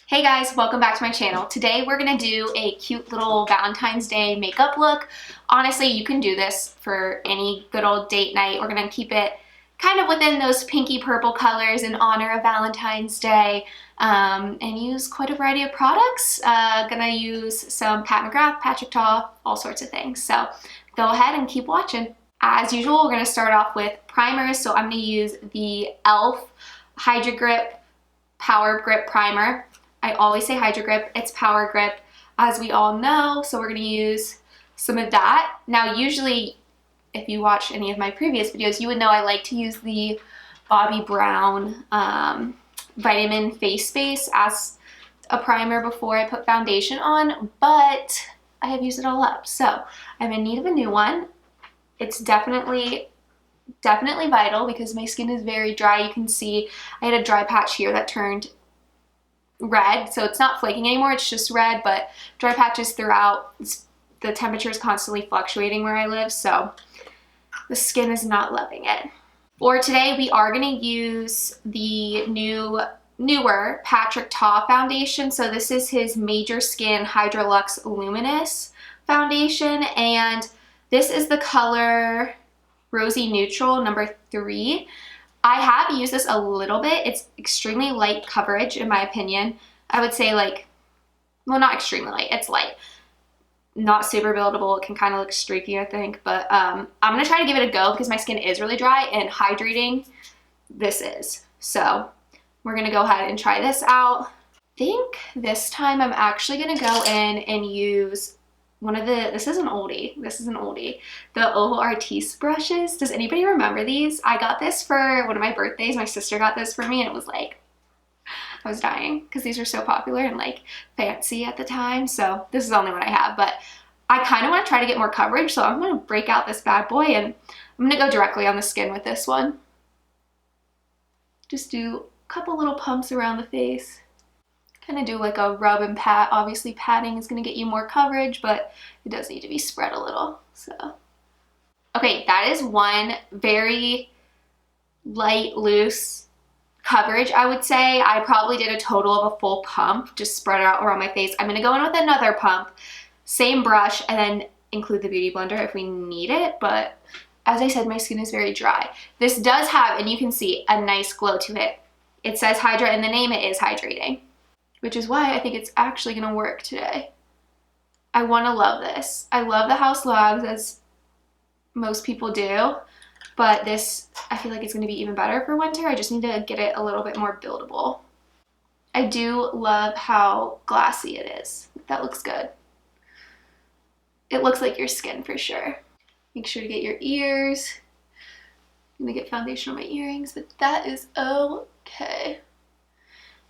Hey guys, welcome back to my channel. Today we're gonna do a cute little Valentine's Day makeup look. Honestly, you can do this for any good old date night. We're gonna keep it kind of within those pinky purple colors in honor of Valentine's Day, and use quite a variety of products. Gonna use some Pat McGrath, Patrick Taupe, all sorts of things. So go ahead and keep watching. As usual, we're gonna start off with primers. So I'm gonna use the e.l.f. Hydra Grip Power Grip Primer. I always say Hydra Grip, it's Power Grip, as we all know, so we're going to use some of that. Now, usually, if you watch any of my previous videos, you would know I like to use the Bobbi Brown Vitamin Face Base as a primer before I put foundation on, but I have used it all up, so I'm in need of a new one. It's definitely vital because my skin is very dry. You can see I had a dry patch here that turned red, so it's not flaking anymore, it's just red, but dry patches throughout. The temperature is constantly fluctuating where I live, so the skin is not loving it. For today, we are going to use the newer Patrick Taupe foundation. So this is his Major Skin Hydra-Luxe Luminous foundation, and this is the color Rosy Neutral number 3. I have used this a little bit. It's extremely light coverage in my opinion. I would say like, well, not extremely light, it's light. Not super buildable, it can kind of look streaky I think, but I'm gonna try to give it a go because my skin is really dry and hydrating this is. So we're gonna go ahead and try this out. I think this time I'm actually gonna go in and use one of the, this is an oldie, the Oval Artiste brushes. Does anybody remember these? I got this for one of my birthdays. My sister got this for me and it was like, I was dying because these were so popular and like fancy at the time. So this is the only one I have, but I kind of want to try to get more coverage. So I'm going to break out this bad boy and I'm going to go directly on the skin with this one. Just do a couple little pumps around the face. Kind of do like a rub and pat. Obviously patting is going to get you more coverage, but it does need to be spread a little. So okay, that is one very light, loose coverage, I would say. I probably did a total of a full pump, just spread it out around my face. I'm going to go in with another pump, same brush, and then include the Beauty Blender if we need it, but as I said, my skin is very dry. This does have, and you can see, a nice glow to it. It says Hydra in the name, it is hydrating, which is why I think it's actually going to work today. I want to love this. I love the Haus Logs, as most people do, but this, I feel like it's going to be even better for winter. I just need to get it a little bit more buildable. I do love how glassy it is. That looks good. It looks like your skin for sure. Make sure to get your ears. I'm going to get foundation on my earrings, but that is okay.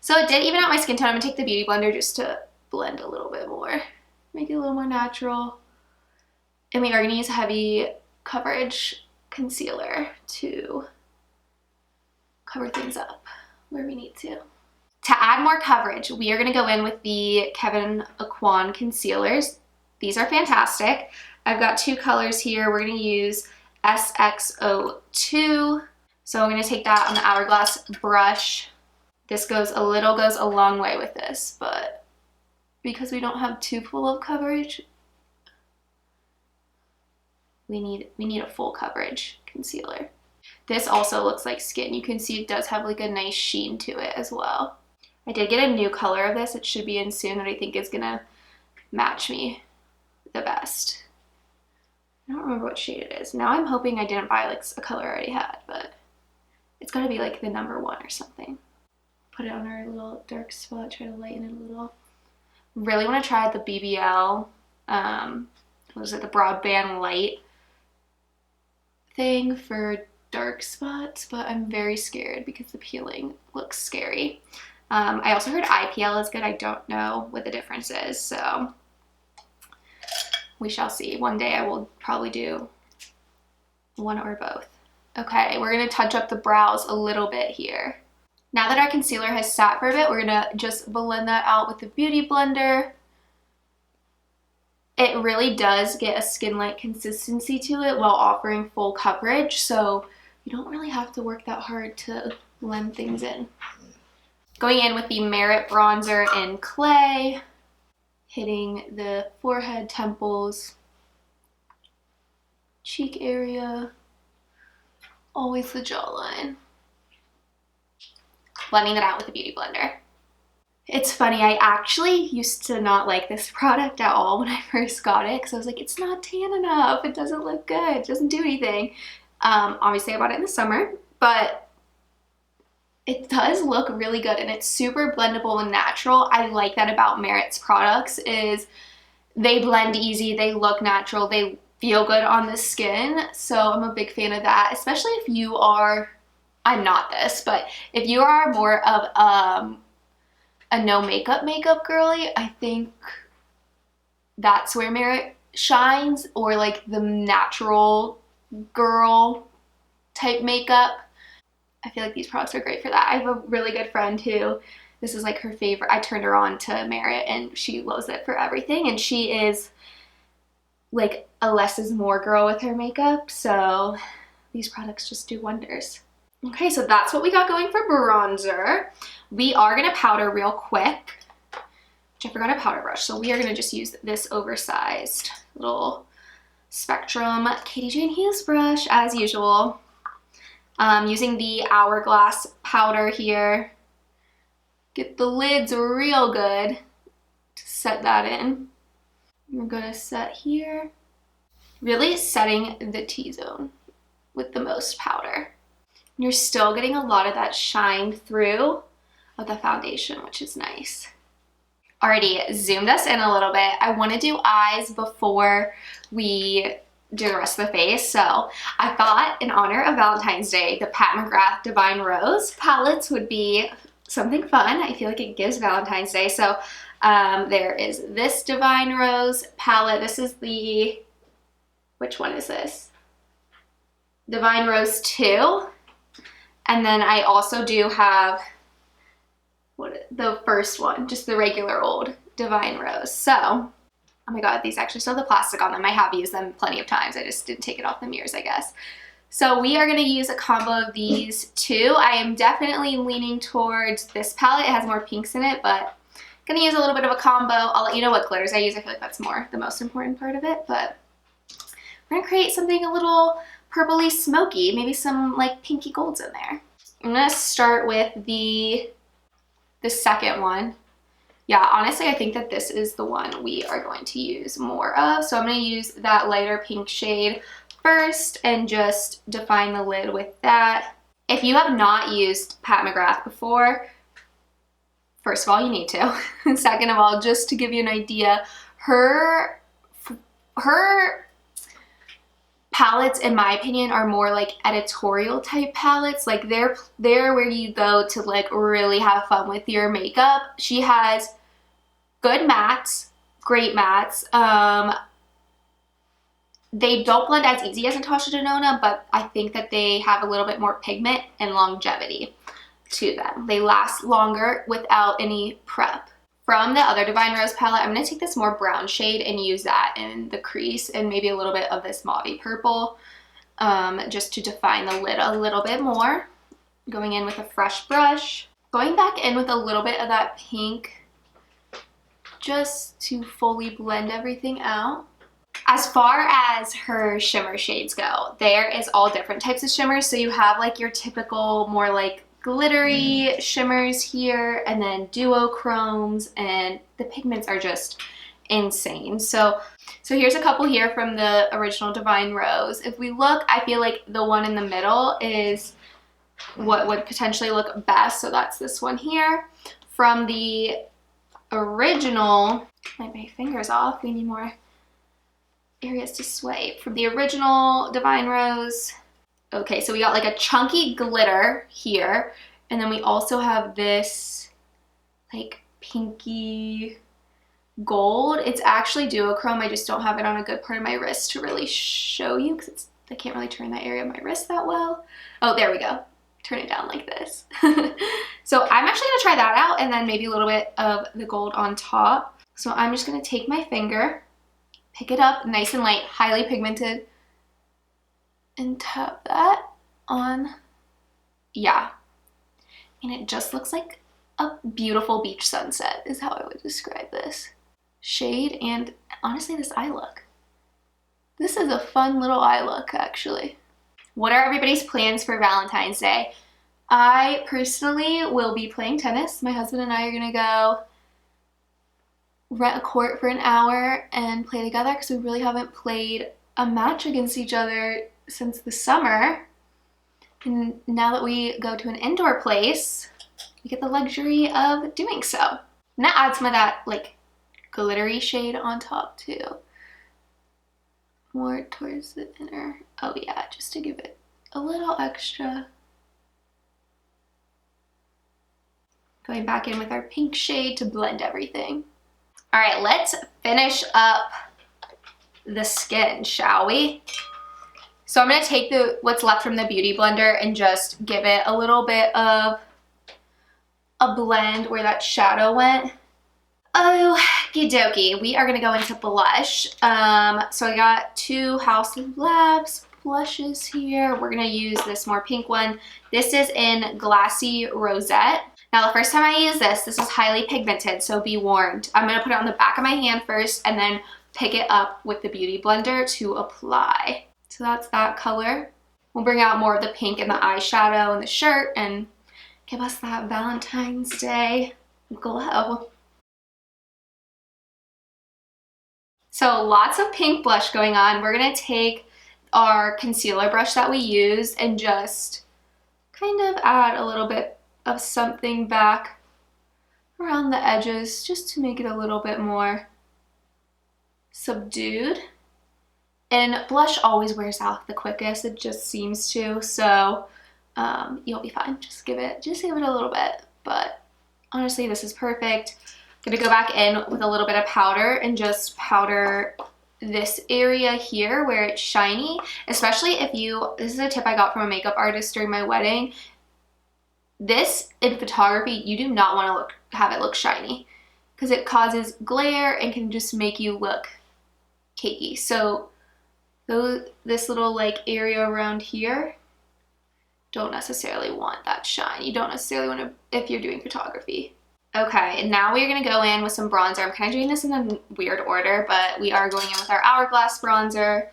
So it did even out my skin tone. I'm going to take the Beauty Blender just to blend a little bit more. Make it a little more natural. And we are going to use a heavy coverage concealer to cover things up where we need to. To add more coverage, we are going to go in with the Kevyn Aucoin concealers. These are fantastic. I've got two colors here. We're going to use SX02. So I'm going to take that on the Hourglass brush. This goes a long way with this, but because we don't have too full of coverage, we need a full coverage concealer. This also looks like skin. You can see it does have like a nice sheen to it as well. I did get a new color of this. It should be in soon that I think is gonna match me the best. I don't remember what shade it is. Now I'm hoping I didn't buy like a color I already had, but it's gotta be like the number 1 or something. Put it on our little dark spot, try to lighten it a little. Really want to try the BBL, what is it, the broadband light thing for dark spots, but I'm very scared because the peeling looks scary. I also heard IPL is good. I don't know what the difference is, so we shall see. One day I will probably do one or both. Okay, we're going to touch up the brows a little bit here. Now that our concealer has sat for a bit, we're going to just blend that out with the Beauty Blender. It really does get a skin-like consistency to it while offering full coverage, so you don't really have to work that hard to blend things in. Going in with the Merit bronzer in Clay, hitting the forehead, temples, cheek area, always the jawline. Blending it out with a beauty blender. It's funny, I actually used to not like this product at all when I first got it because I was like, it's not tan enough, it doesn't look good, it doesn't do anything. Obviously I bought it in the summer, but it does look really good and it's super blendable and natural. I like that about Merit's products is they blend easy, they look natural, they feel good on the skin. So I'm a big fan of that, especially if you are, I'm not this, but if you are more of a no makeup girly, I think that's where Merit shines, or like the natural girl type makeup. I feel like these products are great for that. I have a really good friend who, this is like her favorite. I turned her on to Merit and she loves it for everything, and she is like a less is more girl with her makeup, so these products just do wonders. Okay, so that's what we got going for bronzer. We are gonna powder real quick, which I forgot a powder brush, so we are gonna just use this oversized little Spectrum Katie Jane Hughes brush as usual. Using the Hourglass powder here. Get the lids real good to set that in. We're gonna set here. Really setting the T-zone with the most powder. You're still getting a lot of that shine through of the foundation, which is nice. Already zoomed us in a little bit. I want to do eyes before we do the rest of the face. So I thought in honor of Valentine's Day, the Pat McGrath Divine Rose palettes would be something fun. I feel like it gives Valentine's Day. So there is this Divine Rose palette. This is the, which one is this? Divine Rose 2. And then I also do have the first one, just the regular old Divine Rose. So, oh my god, these actually still have the plastic on them. I have used them plenty of times. I just didn't take it off the mirrors, I guess. So we are going to use a combo of these two. I am definitely leaning towards this palette. It has more pinks in it, but I'm going to use a little bit of a combo. I'll let you know what glitters I use. I feel like that's more the most important part of it, but we're going to create something a little purpley smoky, maybe some like pinky golds in there. I'm going to start with the second one. Yeah, honestly, I think that this is the one we are going to use more of. So I'm going to use that lighter pink shade first and just define the lid with that. If you have not used Pat McGrath before, first of all, you need to. And second of all, just to give you an idea, her palettes, in my opinion, are more like editorial type palettes. Like they're where you go to like really have fun with your makeup. She has good mattes, great mattes. They don't blend as easy as Natasha Denona, but I think that they have a little bit more pigment and longevity to them. They last longer without any prep. From the other Divine Rose palette, I'm going to take this more brown shade and use that in the crease and maybe a little bit of this mauve purple just to define the lid a little bit more. Going in with a fresh brush. Going back in with a little bit of that pink just to fully blend everything out. As far as her shimmer shades go, there is all different types of shimmers. So you have like your typical more like glittery shimmers here, and then duochromes, and the pigments are just insane. So here's a couple here from the original Divine Rose. If we look, I feel like the one in the middle is what would potentially look best. So that's this one here. From the original, my finger's off, we need more areas to swipe. From the original Divine Rose. Okay, so we got like a chunky glitter here, and then we also have this like pinky gold. It's actually duochrome. I just don't have it on a good part of my wrist to really show you because I can't really turn that area of my wrist that well. Oh, there we go. Turn it down like this. So I'm actually gonna try that out, and then maybe a little bit of the gold on top. So I'm just gonna take my finger, pick it up nice and light, highly pigmented, and tap that on. Yeah, and it just looks like a beautiful beach sunset is how I would describe this shade. And honestly, this eye look. This is a fun little eye look, actually. What are everybody's plans for Valentine's Day? I personally will be playing tennis. My husband and I are gonna go rent a court for an hour and play together because we really haven't played a match against each other since the summer. And now that we go to an indoor place, we get the luxury of doing so. I'm gonna add some of that like glittery shade on top too. More towards the inner. Oh yeah, just to give it a little extra. Going back in with our pink shade to blend everything. All right, let's finish up the skin, shall we? So I'm gonna take what's left from the Beauty Blender and just give it a little bit of a blend where that shadow went. Okie dokie, we are gonna go into blush. So I got two Haus Labs blushes here. We're gonna use this more pink one. This is in Glassy Rosette. Now the first time I use this is highly pigmented, so be warned. I'm gonna put it on the back of my hand first and then pick it up with the Beauty Blender to apply. So that's that color. We'll bring out more of the pink in the eyeshadow and the shirt and give us that Valentine's Day glow. So lots of pink blush going on. We're gonna take our concealer brush that we used and just kind of add a little bit of something back around the edges just to make it a little bit more subdued. And blush always wears out the quickest, it just seems to, so you'll be fine. Just give it a little bit, but honestly this is perfect. I'm gonna go back in with a little bit of powder and just powder this area here where it's shiny, especially if this is a tip I got from a makeup artist during my wedding. This, in photography, you do not want to have it look shiny because it causes glare and can just make you look cakey. So this little like area around here, don't necessarily want that shine. You don't necessarily want to if you're doing photography. Okay, and now we're going to go in with some bronzer. I'm kind of doing this in a weird order, but we are going in with our Hourglass bronzer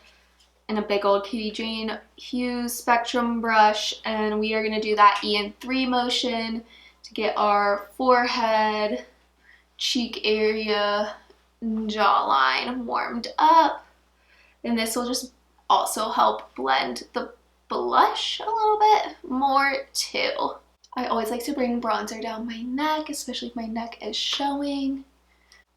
and a big old Katie Jane Hughes Spectrum brush, and we are going to do that E3 motion to get our forehead, cheek area, and jawline warmed up. And this will just also help blend the blush a little bit more too. I always like to bring bronzer down my neck, especially if my neck is showing,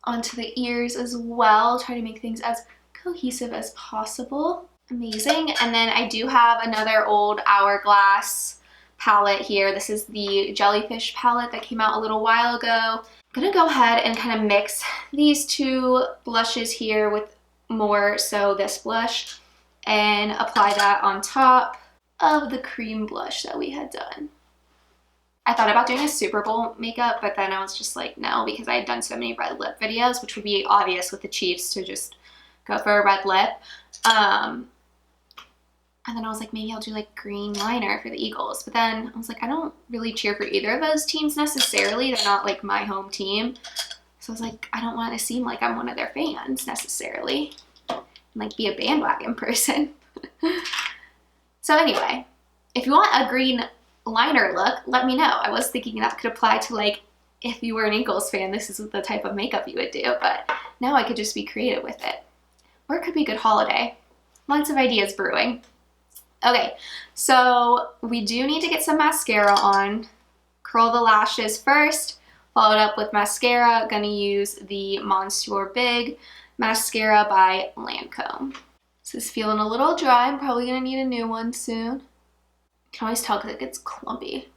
onto the ears as well. Try to make things as cohesive as possible. Amazing. And then I do have another old Hourglass palette here. This is the Jellyfish palette that came out a little while ago. I'm gonna go ahead and kind of mix these two blushes here with more so this blush and apply that on top of the cream blush that we had done. I thought about doing a Super Bowl makeup, but then I was just like, no, because I had done so many red lip videos, which would be obvious with the Chiefs to just go for a red lip. And then I was like, maybe I'll do like green liner for the Eagles. But then I was like, I don't really cheer for either of those teams necessarily. They're not like my home team. So I was like, I don't want to seem like I'm one of their fans necessarily. And like be a bandwagon person. So anyway, if you want a green liner look, let me know. I was thinking that could apply to like, if you were an Eagles fan, this is the type of makeup you would do. But now I could just be creative with it. Or it could be a good holiday. Lots of ideas brewing. Okay, so we do need to get some mascara on. Curl the lashes first, followed up with mascara. Gonna use the Monsieur Big Mascara by Lancome. This is feeling a little dry. I'm probably gonna need a new one soon. You can always tell because it gets clumpy.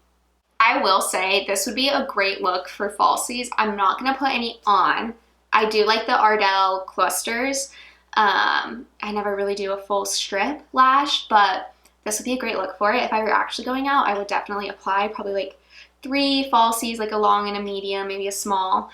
I will say this would be a great look for falsies. I'm not gonna put any on. I do like the Ardell clusters. I never really do a full strip lash, but this would be a great look for it. If I were actually going out, I would definitely apply probably like 3 falsies, like a long and a medium, maybe a small,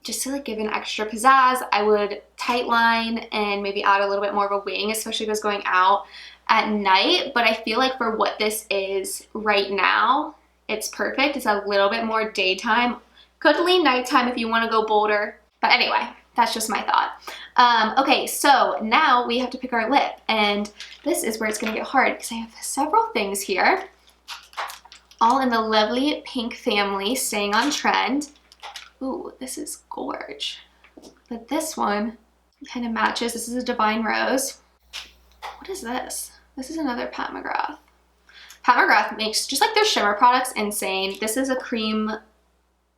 just to like give an extra pizzazz. I would tight line and maybe add a little bit more of a wing, especially if I was going out at night. But I feel like for what this is right now, it's perfect. It's a little bit more daytime. Could lean nighttime if you want to go bolder. But anyway, that's just my thought. Okay, so now we have to pick our lip. And this is where it's going to get hard because I have several things here. All in the lovely pink family, staying on trend. Ooh, this is gorge. But this one kind of matches. This is a Divine Rose. What is this? This is another Pat McGrath. Pat McGrath makes, just like their shimmer products, insane. This is a cream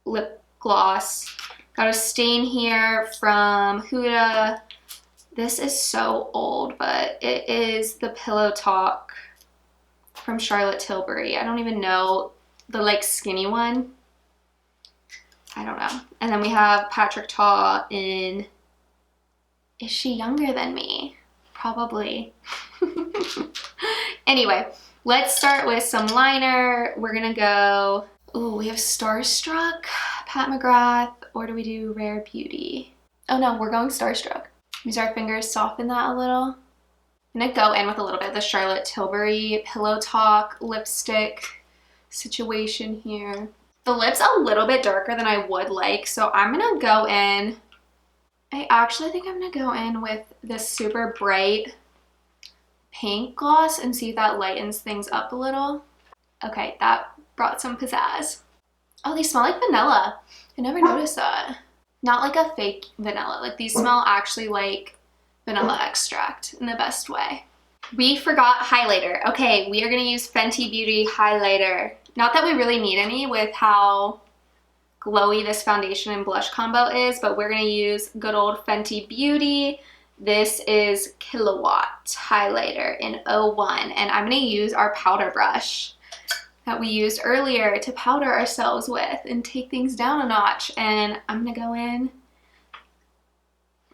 lip gloss. Got a stain here from Huda. This is so old, but it is the Pillow Talk from Charlotte Tilbury. I don't even know, the like skinny one. I don't know. And then we have Patrick Ta in, is she younger than me? Probably. Anyway, let's start with some liner. We're gonna go, ooh, we have Starstruck, Pat McGrath, or do we do Rare Beauty? Oh no, we're going Starstruck. Use our fingers, soften that a little. I'm gonna go in with a little bit of the Charlotte Tilbury Pillow Talk lipstick situation here. The lip's a little bit darker than I would like, so I'm gonna go in, I actually think I'm gonna go in with this super bright pink gloss and see if that lightens things up a little. Okay, that brought some pizzazz. Oh, they smell like vanilla. I never noticed that. Not like a fake vanilla. Like these smell actually like vanilla extract in the best way. We forgot highlighter. Okay, we are gonna use Fenty Beauty highlighter. Not that we really need any with how glowy this foundation and blush combo is, but we're gonna use good old Fenty Beauty. This is Killawatt highlighter in 01, and I'm gonna use our powder brush that we used earlier to powder ourselves with and take things down a notch. And I'm gonna go in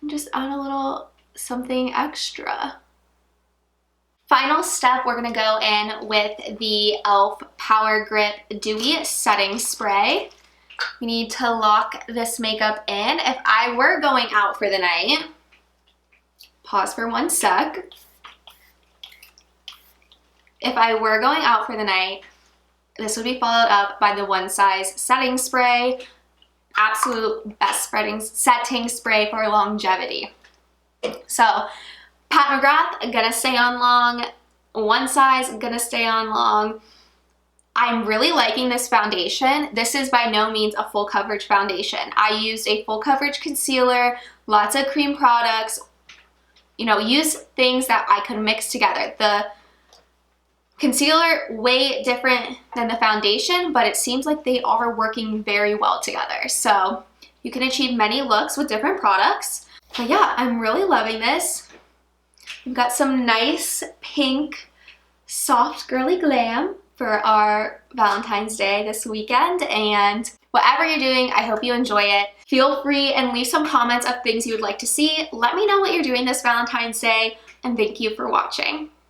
and just add a little something extra. Final step, we're gonna go in with the e.l.f. Power Grip Dewy Setting Spray. We need to lock this makeup in. If I were going out for the night, pause for 1 sec. If I were going out for the night, this would be followed up by the One Size Setting Spray. Absolute best setting spray for longevity. So, Pat McGrath, gonna stay on long. One Size, gonna stay on long. I'm really liking this foundation. This is by no means a full coverage foundation. I used a full coverage concealer, lots of cream products, you know, use things that I could mix together. The concealer, way different than the foundation, but it seems like they are working very well together. So you can achieve many looks with different products. But yeah, I'm really loving this. We've got some nice pink, soft girly glam for our Valentine's Day this weekend, and whatever you're doing, I hope you enjoy it. Feel free and leave some comments of things you would like to see. Let me know what you're doing this Valentine's Day, and thank you for watching.